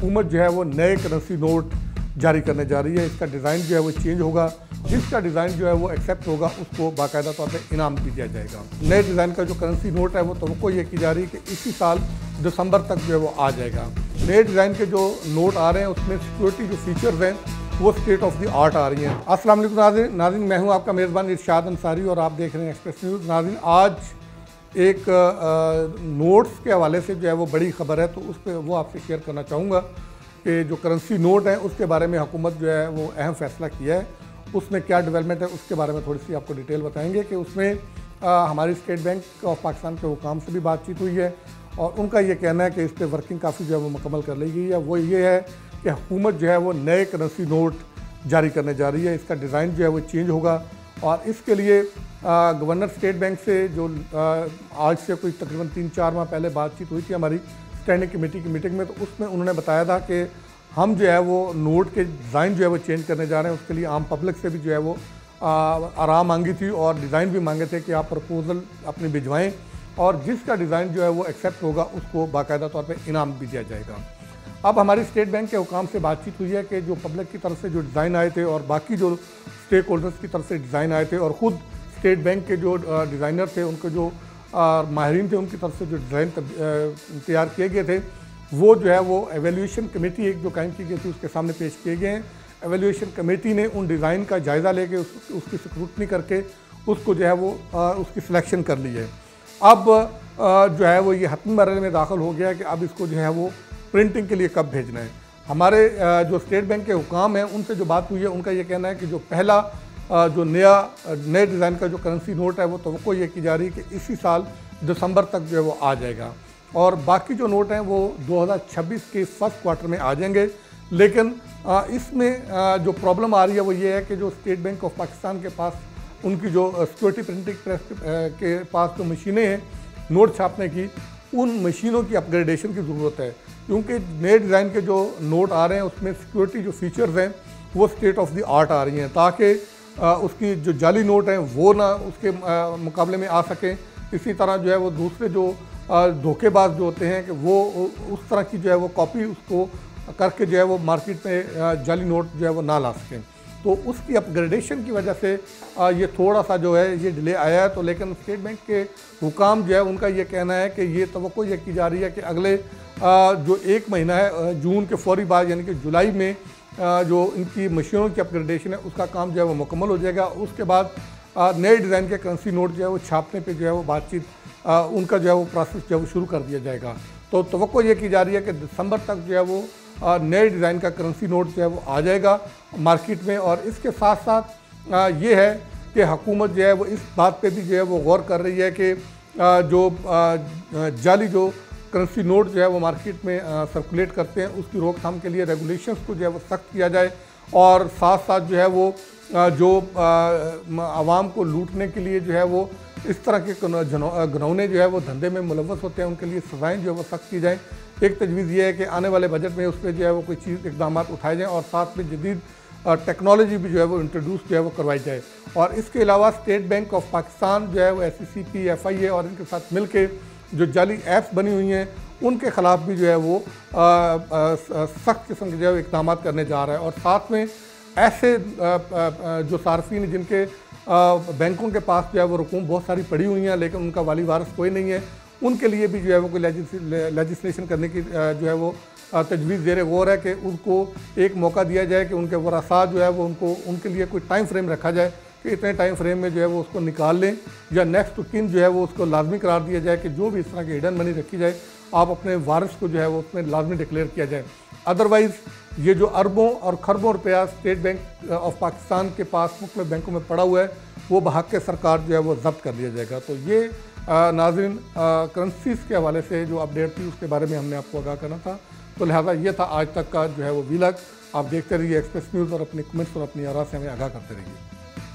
हुकूमत जो है वो नए करेंसी नोट जारी करने जा रही है। इसका डिज़ाइन जो है वो चेंज होगा। जिसका डिज़ाइन जो है वो एक्सेप्ट होगा उसको बाकायदा तौर पर इनाम भी दिया जाएगा। नए डिज़ाइन का जो करेंसी नोट है वो तवक्को ये की जा रही है कि इसी साल दिसंबर तक जो है वो आ जाएगा। नए डिज़ाइन के जो नोट आ रहे हैं उसमें सिक्योरिटी जो फीचर्स हैं वो स्टेट ऑफ द आर्ट आ रही हैं। अस्सलाम वालेकुम नाज़रीन, मैं हूँ आपका मेज़बान इरशाद अंसारी और आप देख रहे हैं एक्सप्रेस न्यूज़। नाज़रीन, आज एक नोट्स के हवाले से जो है वो बड़ी ख़बर है, तो उस पर वो आपसे शेयर करना चाहूँगा कि जो करेंसी नोट है उसके बारे में हुकूमत जो है वो अहम फ़ैसला किया है। उसमें क्या डेवलपमेंट है उसके बारे में थोड़ी सी आपको डिटेल बताएंगे कि उसमें हमारी स्टेट बैंक ऑफ पाकिस्तान के हुकाम से भी बातचीत हुई है और उनका ये कहना है कि इस पर वर्किंग काफ़ी जो है वो मुकम्मल कर ली गई है। वो ये है कि हुकूमत जो है वो नए करेंसी नोट जारी करने जा रही है। इसका डिज़ाइन जो है वो चेंज होगा और इसके लिए गवर्नर स्टेट बैंक से जो आज से कोई तकरीबन 3-4 माह पहले बातचीत हुई थी हमारी स्टैंडिंग कमेटी की मीटिंग में, तो उसमें उन्होंने बताया था कि हम जो है वो नोट के डिज़ाइन जो है वो चेंज करने जा रहे हैं। उसके लिए आम पब्लिक से भी जो है वो आराम मांगी थी और डिज़ाइन भी मांगे थे कि आप प्रपोज़ल अपनी भिजवाएं और जिसका डिज़ाइन जो है वो एक्सेप्ट होगा उसको बाकायदा तौर पे इनाम भी दिया जाएगा। अब हमारी स्टेट बैंक के हुकाम से बातचीत हुई है कि जो पब्लिक की तरफ से जो डिज़ाइन आए थे और बाकी जो स्टेक होल्डर्स की तरफ से डिज़ाइन आए थे और ख़ुद स्टेट बैंक के जो डिज़ाइनर थे, उनके जो माहिरीन थे, उनकी तरफ से जो डिज़ाइन तैयार किए गए थे वो जो है वो एवेल्यूएशन कमेटी एक जो कायम की गई थी उसके सामने पेश किए गए हैं। एवेल्यूएशन कमेटी ने उन डिज़ाइन का जायज़ा लेके उसकी स्क्रूटनी करके उसको जो है वो उसकी सिलेक्शन कर ली है। अब जो है वो ये हतमी मरहले में दाखिल हो गया है कि अब इसको जो है वो प्रिंटिंग के लिए कब भेजना है। हमारे जो स्टेट बैंक के हुकाम हैं उनसे जो बात हुई है उनका ये कहना है कि जो पहला जो नए डिज़ाइन का जो करेंसी नोट है वो तवक्को ये की जा रही है कि इसी साल दिसंबर तक जो है वो आ जाएगा और बाकी जो नोट हैं वो 2026 के फर्स्ट क्वार्टर में आ जाएंगे। लेकिन इसमें जो प्रॉब्लम आ रही है वो ये है कि जो स्टेट बैंक ऑफ पाकिस्तान के पास उनकी जो सिक्योरिटी प्रिंटिंग प्रेस के पास जो मशीनें हैं नोट छापने की, उन मशीनों की अपग्रेडेशन की ज़रूरत है क्योंकि नए डिज़ाइन के जो नोट आ रहे हैं उसमें सिक्योरिटी जो फीचर्स हैं वो स्टेट ऑफ द आर्ट आ रही हैं ताकि उसकी जो जाली नोट हैं वो ना उसके मुकाबले में आ सकें। इसी तरह जो है वो दूसरे जो धोखेबाज जो होते हैं कि वो उस तरह की जो है वो कॉपी उसको करके जो है वो मार्केट में जाली नोट जो है वो ना ला सकें। तो उसकी अपग्रेडेशन की वजह से ये थोड़ा सा जो है ये डिले आया है। तो लेकिन स्टेट बैंक के हुकाम जो है उनका ये कहना है कि ये तवक्को ये की जा रही है कि अगले जो एक महीना है जून के फौरी बाद यानी कि जुलाई में जो इनकी मशीनों की अपग्रेडेशन है उसका काम जो है वो मुकम्मल हो जाएगा। उसके बाद नए डिज़ाइन के करेंसी नोट जो है वो छापने पे जो है वो बातचीत उनका जो है वो प्रोसेस जो है वो शुरू कर दिया जाएगा। तो तवक्को ये की जा रही है कि दिसंबर तक जो है वो नए डिज़ाइन का करेंसी नोट जो है वो आ जाएगा मार्केट में। और इसके साथ साथ ये है कि हुकूमत जो है वो इस बात पे भी जो है वो गौर कर रही है कि जो जाली जो करेंसी नोट जो है वो मार्केट में सर्कुलेट करते हैं उसकी रोकथाम के लिए रेगुलेशंस को जो है वो सख्त किया जाए और साथ साथ जो है वो जो आवाम को लूटने के लिए जो है वो इस तरह के घिनौने जो है वो धंधे में मुलव्वस होते हैं उनके लिए सज़ाएँ जो है वो सख्त की जाएँ। एक तजवीज़ ये है कि आने वाले बजट में उस पर जो है वो कोई चीज़ इक़दाम उठाए जाएँ और साथ में जदीद टेक्नोलॉजी भी जो है वो इंट्रोड्यूस जो है वो करवाई जाए। और इसके अलावा स्टेट बैंक ऑफ पाकिस्तान जो है वो SCCP, FIA और इनके साथ मिल के जो जाली ऐप्स बनी हुई हैं उनके ख़िलाफ़ भी जो है वो सख्त किस्म के जो है इक़दाम करने जा रहा है। और साथ में ऐसे जो सार्फिन जिनके बैंकों के पास जो है वो रकूम बहुत सारी पड़ी हुई हैं लेकिन उनका वाली वारिस कोई नहीं है, उनके लिए भी जो है वो कोई लेजिस्लेशन करने की जो है वो तजवीज़ ज़ेर गौर है कि उनको एक मौका दिया जाए कि उनके वरासा जो है वो उनके लिए कोई टाइम फ्रेम रखा जाए कि इतने टाइम फ्रेम में जो है वो उसको निकाल लें या नेक्स्ट टू किन जो है वो उसको लाजमी करार दिया जाए कि जो भी इस तरह की हिडन मनी रखी जाए आप अपने वारिस को जो है वो उसमें लाजमी डिक्लेयर किया जाए। अदरवाइज़ ये जो अरबों और खरबों रुपया स्टेट बैंक ऑफ पाकिस्तान के पास मुख्तलिफ बैंकों में पड़ा हुआ है वो बहक़ सरकार जो है वो ज़ब्त कर दिया जाएगा। तो ये नाज़रीन करेंसीज़ के हवाले से जो अपडेट थी उसके बारे में हमने आपको आगाह करना था। तो लिहाजा ये था आज तक का जो है वो व्लॉग। आप देखते रहिए एक्सप्रेस न्यूज़ और अपने कमेंट्स और अपनी आरा से हमें आगाह करते रहिए।